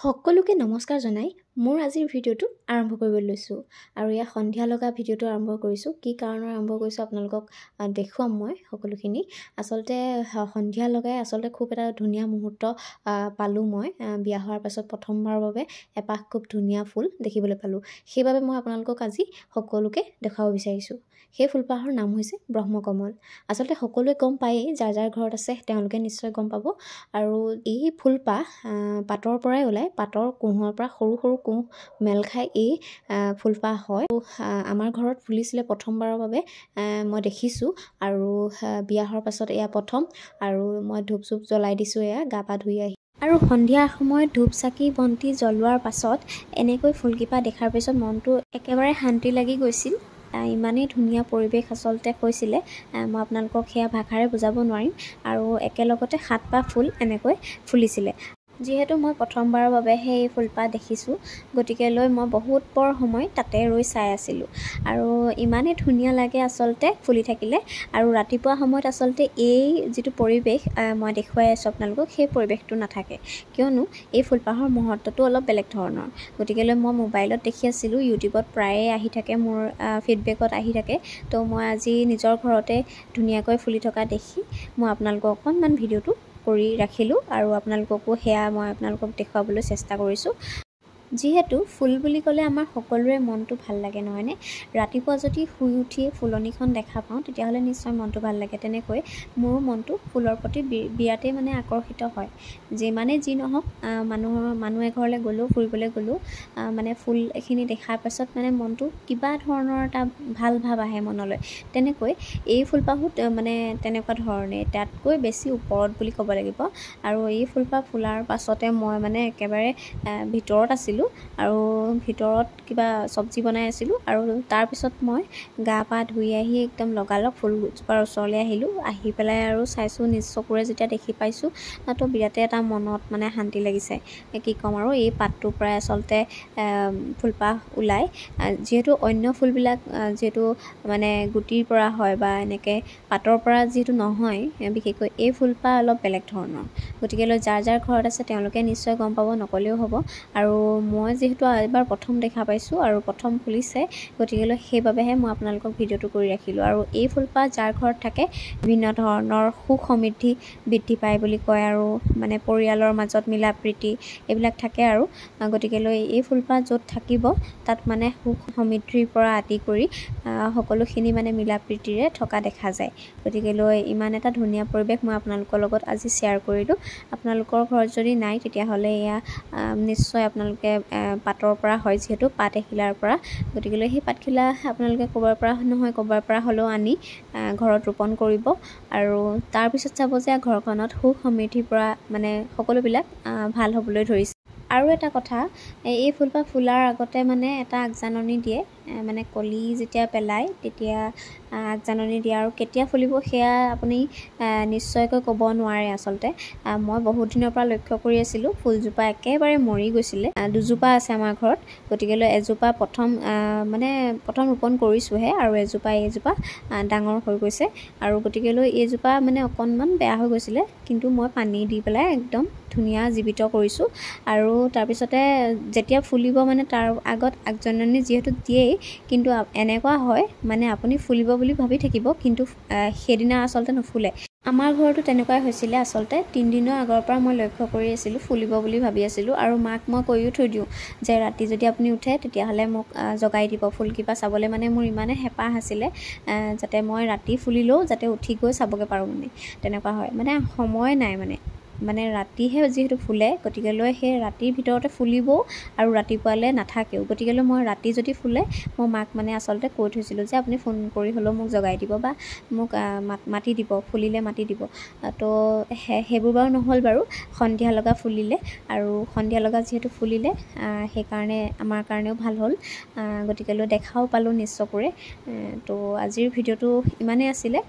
সকলোকে নমস্কাৰ জনাই মোৰ আজিৰ ভিডিঅ'টো আৰম্ভ কৰিব লৈছোঁ আৰু ইয়া সন্ধিয়া লগা ভিডিঅ'টো আৰম্ভ কৰিছোঁ কি কাৰণত আৰম্ভ কৰিছোঁ আপোনালোকক দেখুৱাম মই সকলোখিনি আসলতে সন্ধিয়া লগাই আসলতে খুব এটা ধুনীয়া মুহূৰ্ত পালোঁ মই বিয়া হোৱাৰ পাছত প্ৰথমবাৰৰ বাবে এপাহ খুব ধুনীয়া ফুল দেখিবলৈ পালোঁ সেইবাবে মই আপোনালোকক আজি সকলোকে দেখাব বিচাৰিছোঁ সেই ফুলপাহৰ নাম হৈছে ব্ৰহ্মকমল আসলতে সকলোৱে গম পায়েই যাৰ যাৰ ঘৰত আছে তেওঁলোকে নিশ্চয় গম পাব আৰু এই ফুলপাহ পাতৰ পৰাই ওলাই পাতৰ কুঁহৰ পৰা সৰু সৰু কুঁহ মেল খাই এই ফুলপাহ হয় আমাৰ ঘৰত ফুলিছিলে প্ৰথমবাৰৰ বাবে মই দেখিছোঁ আৰু বিয়া হোৱাৰ পাছত এয়া প্ৰথম আৰু মই ধূপ চুপ জ্বলাই দিছোঁ এয়া গা পা ধুই আহি আৰু সন্ধিয়া সময়ত ধূপ চাকি বন্তি জ্বলোৱাৰ পাছত এনেকৈ ফুলকিপা দেখাৰ পিছত মনটো একেবাৰে শান্তি লাগি গৈছিল ইমানেই ধুনীয়া পৰিৱেশ আসলতে হৈছিলে মই আপোনালোকক সেয়া ভাষাৰে বুজাব নোৱাৰিম আৰু একেলগতে 7পাহ ফুল এনেকৈ ফুলিছিলে যিহেতু মই প্ৰথমবাৰৰ বাবে সেই ফুলপাহ দেখিছোঁ গতিকে লৈ মই বহুত পৰ সময় তাতে ৰৈ চাই আছিলোঁ আৰু ইমানেই ধুনীয়া লাগে আসলতে ফুলি থাকিলে আৰু ৰাতিপুৱা সময়ত আসলতে এই যিটো পৰিৱেশ মই দেখুৱাই আছোঁ আপোনালোকক সেই পৰিৱেশটো নাথাকে কিয়নো এই ফুলপাহৰ মুহূৰ্তটো অলপ বেলেগ ধৰণৰ গতিকে লৈ মই মোবাইলত দেখি আছিলোঁ ইউটিউবত প্ৰায়ে আহি থাকে মোৰ ফিডবেকত আহি থাকে তো মই আজি নিজৰ ঘৰতে ধুনীয়াকৈ ফুলি থকা দেখি মই আপোনালোকক অকণমান ভিডিঅ'টো কৰি ৰাখিলোঁ আৰু আপোনালোককো সেয়া মই আপোনালোকক দেখুৱাবলৈ চেষ্টা কৰিছোঁ যিহেতু ফুল বুলি ক'লে আমাৰ সকলোৰে মনটো ভাল লাগে নহয়নে ৰাতিপুৱা যদি শুই উঠি ফুলনিখন দেখা পাওঁ তেতিয়াহ'লে নিশ্চয় মনটো ভাল লাগে তেনেকৈ মোৰো মনটো ফুলৰ প্ৰতি বিৰাটেই মানে আকৰ্ষিত হয় যিমানেই যি নহওক মানুহ এঘৰলৈ গ'লেও ফুৰিবলৈ গ'লেও মানে ফুল এখিনি দেখাৰ পাছত মানে মনটো কিবা ধৰণৰ এটা ভাল ভাৱ আহে মনলৈ তেনেকৈ এই ফুলপাহত মানে তেনেকুৱা ধৰণে তাতকৈ বেছি ওপৰত বুলি ক'ব লাগিব আৰু এই ফুলপাহ ফুলাৰ পাছতে মই মানে একেবাৰে ভিতৰত আছিলোঁ আৰু ভিতৰত কিবা চব্জি বনাই আছিলোঁ আৰু তাৰপিছত মই গা পা ধুই আহি একদম লগালগ ফুলজোপাৰ ওচৰলৈ আহিলোঁ আহি পেলাই আৰু চাইছোঁ নিজ চকুৰে যেতিয়া দেখি পাইছোঁ তো বিৰাটে এটা মনত মানে শান্তি লাগিছে কি ক'ম আৰু এই পাতটোৰ পৰাই আচলতে ফুলপাহ ওলায় যিহেতু অন্য ফুলবিলাক যিহেতু মানে গুটিৰ পৰা হয় বা এনেকৈ পাতৰ পৰা যিহেতু নহয় বিশেষকৈ এই ফুলপাহ অলপ বেলেগ ধৰণৰ গতিকে লৈ যাৰ যাৰ ঘৰত আছে তেওঁলোকে নিশ্চয় গম পাব নকলেও হ'ব আৰু মই যিহেতু এবাৰ প্ৰথম দেখা পাইছোঁ আৰু প্ৰথম ফুলিছে গতিকে সেইবাবেহে মই আপোনালোকক ভিডিঅ'টো কৰি ৰাখিলোঁ আৰু এই ফুলপাহ যাৰ ঘৰত থাকে বিভিন্ন ধৰণৰ সুখ সমৃদ্ধি বৃদ্ধি পায় বুলি কয় আৰু মানে পৰিয়ালৰ মাজত মিলা প্ৰীতি এইবিলাক থাকে আৰু গতিকে লৈ এই ফুলপাহ য'ত থাকিব তাত মানে সুখ সমৃদ্ধিৰ পৰা আদি কৰি সকলোখিনি মানে মিলা প্ৰীতিৰে থকা দেখা যায় গতিকে লৈ ইমান এটা ধুনীয়া পৰিৱেশ মই আপোনালোকৰ লগত আজি শ্বেয়াৰ কৰিলোঁ আপোনালোকৰ ঘৰত যদি নাই তেতিয়াহ'লে এয়া নিশ্চয় আপোনালোকে পাতৰ পৰা হয় যিহেতু পাত এখিলাৰ পৰা গতিকে সেই পাতখিলা আপোনালোকে ক'ৰবাৰ পৰা নহয় ক'ৰবাৰ পৰা হ'লেও আনি ঘৰত ৰোপণ কৰিব আৰু তাৰপিছত চাব যে ঘৰখনত সুখ সমৃদ্ধিৰ পৰা মানে সকলোবিলাক ভাল হ'বলৈ ধৰিছে আৰু এটা কথা এই ফুলপাহ ফুলাৰ আগতে মানে এটা আগজাননী দিয়ে মানে কলি যেতিয়া পেলায় তেতিয়া আগজাননী দিয়ে আৰু কেতিয়া ফুলিব সেয়া আপুনি নিশ্চয়কৈ ক'ব নোৱাৰে আচলতে মই বহুত দিনৰ পৰা লক্ষ্য কৰি আছিলোঁ ফুলজোপা একেবাৰে মৰি গৈছিলে দুজোপা আছে আমাৰ ঘৰত গতিকে লৈ এজোপা প্ৰথম ৰোপণ কৰিছোঁহে আৰু এইজোপা ডাঙৰ হৈ গৈছে আৰু গতিকে লৈ এইজোপা মানে অকণমান বেয়া হৈ গৈছিলে কিন্তু মই পানী দি পেলাই একদম ধুনীয়া জীৱিত কৰিছোঁ আৰু তাৰপিছতে যেতিয়া ফুলিব মানে তাৰ আগত আগজাননী যিহেতু দিয়েই কিন্তু এনেকুৱা হয় মানে আপুনি ফুলিব বুলি ভাবি থাকিব কিন্তু সেইদিনা আচলতে নুফুলে আমাৰ ঘৰতো তেনেকুৱাই হৈছিলে আচলতে 3 দিনৰ আগৰ পৰা মই লক্ষ্য কৰি আছিলোঁ ফুলিব বুলি ভাবি আছিলোঁ আৰু মাক মই কৈও থৈ দিওঁ যে ৰাতি যদি আপুনি উঠে তেতিয়াহ'লে মোক জগাই দিব ফুলকিপা চাবলৈ মানে মোৰ ইমানেই হেঁপাহ আছিলে যাতে মই ৰাতি ফুলিলেও যাতে উঠি গৈ চাবগৈ পাৰোঁ মানে তেনেকুৱা হয় মানে সময় নাই মানে ৰাতিহে যিহেতু ফুলে গতিকে লৈ সেই ৰাতিৰ ভিতৰতে ফুলিবও আৰু ৰাতিপুৱালৈ নাথাকেও গতিকে লৈ মই ৰাতি যদি ফুলে মই মাক মানে আচলতে কৈ থৈছিলোঁ যে আপুনি ফোন কৰি হ'লেও মোক জগাই দিব বা মোক মাতি দিব ফুলিলে মাতি দিব তো সেইবোৰ বাৰু নহ'ল বাৰু সন্ধিয়া লগা ফুলিলে আৰু সন্ধিয়া লগা যিহেতু ফুলিলে সেইকাৰণে আমাৰ কাৰণেও ভাল হ'ল গতিকে লৈ দেখাও পালোঁ নিজ চকুৰে তো আজিৰ ভিডিঅ'টো ইমানেই আছিলে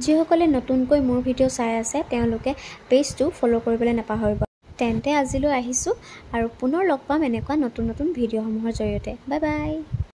যিসকলে নতুনকৈ মোৰ ভিডিঅ' চাই আছে তেওঁলোকে পেজটো ফ'ল' কৰিবলৈ নাপাহৰিব তেন্তে আজিলৈ আহিছোঁ আৰু পুনৰ লগ পাম এনেকুৱা নতুন ভিডিঅ'সমূহৰ জৰিয়তে বাই বাই